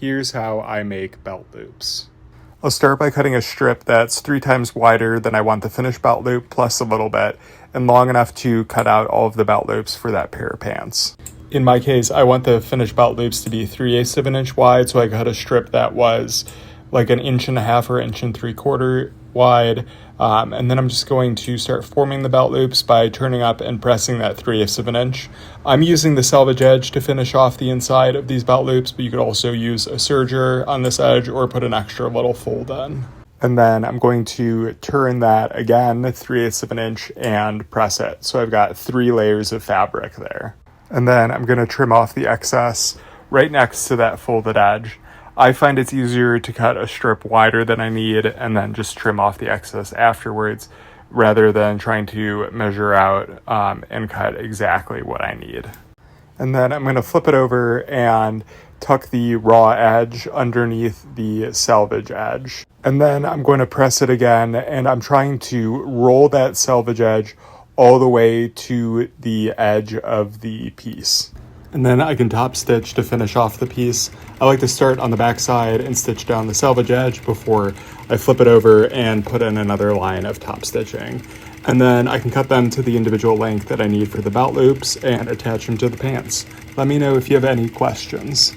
here's how I make belt loops. I'll start by cutting a strip that's 3 times wider than I want the finished belt loop plus a little bit, and long enough to cut out all of the belt loops for that pair of pants. In my case, I want the finished belt loops to be 3/8 of an inch wide, so I cut a strip that was like 1.5 inches or 1.75 inches wide. And then I'm just going to start forming the belt loops by turning up and pressing that 3/8 of an inch. I'm using the selvage edge to finish off the inside of these belt loops, but you could also use a serger on this edge or put an extra little fold in. And then I'm going to turn that again 3/8 of an inch and press it. So I've got 3 layers of fabric there. And then I'm going to trim off the excess right next to that folded edge. I find it's easier to cut a strip wider than I need and then just trim off the excess afterwards rather than trying to measure out and cut exactly what I need. And then I'm going to flip it over and tuck the raw edge underneath the selvage edge. And then I'm going to press it again, and I'm trying to roll that selvage edge all the way to the edge of the piece. And then I can top stitch to finish off the piece. I like to start on the back side and stitch down the selvage edge before I flip it over and put in another line of top stitching. And then I can cut them to the individual length that I need for the belt loops and attach them to the pants. Let me know if you have any questions.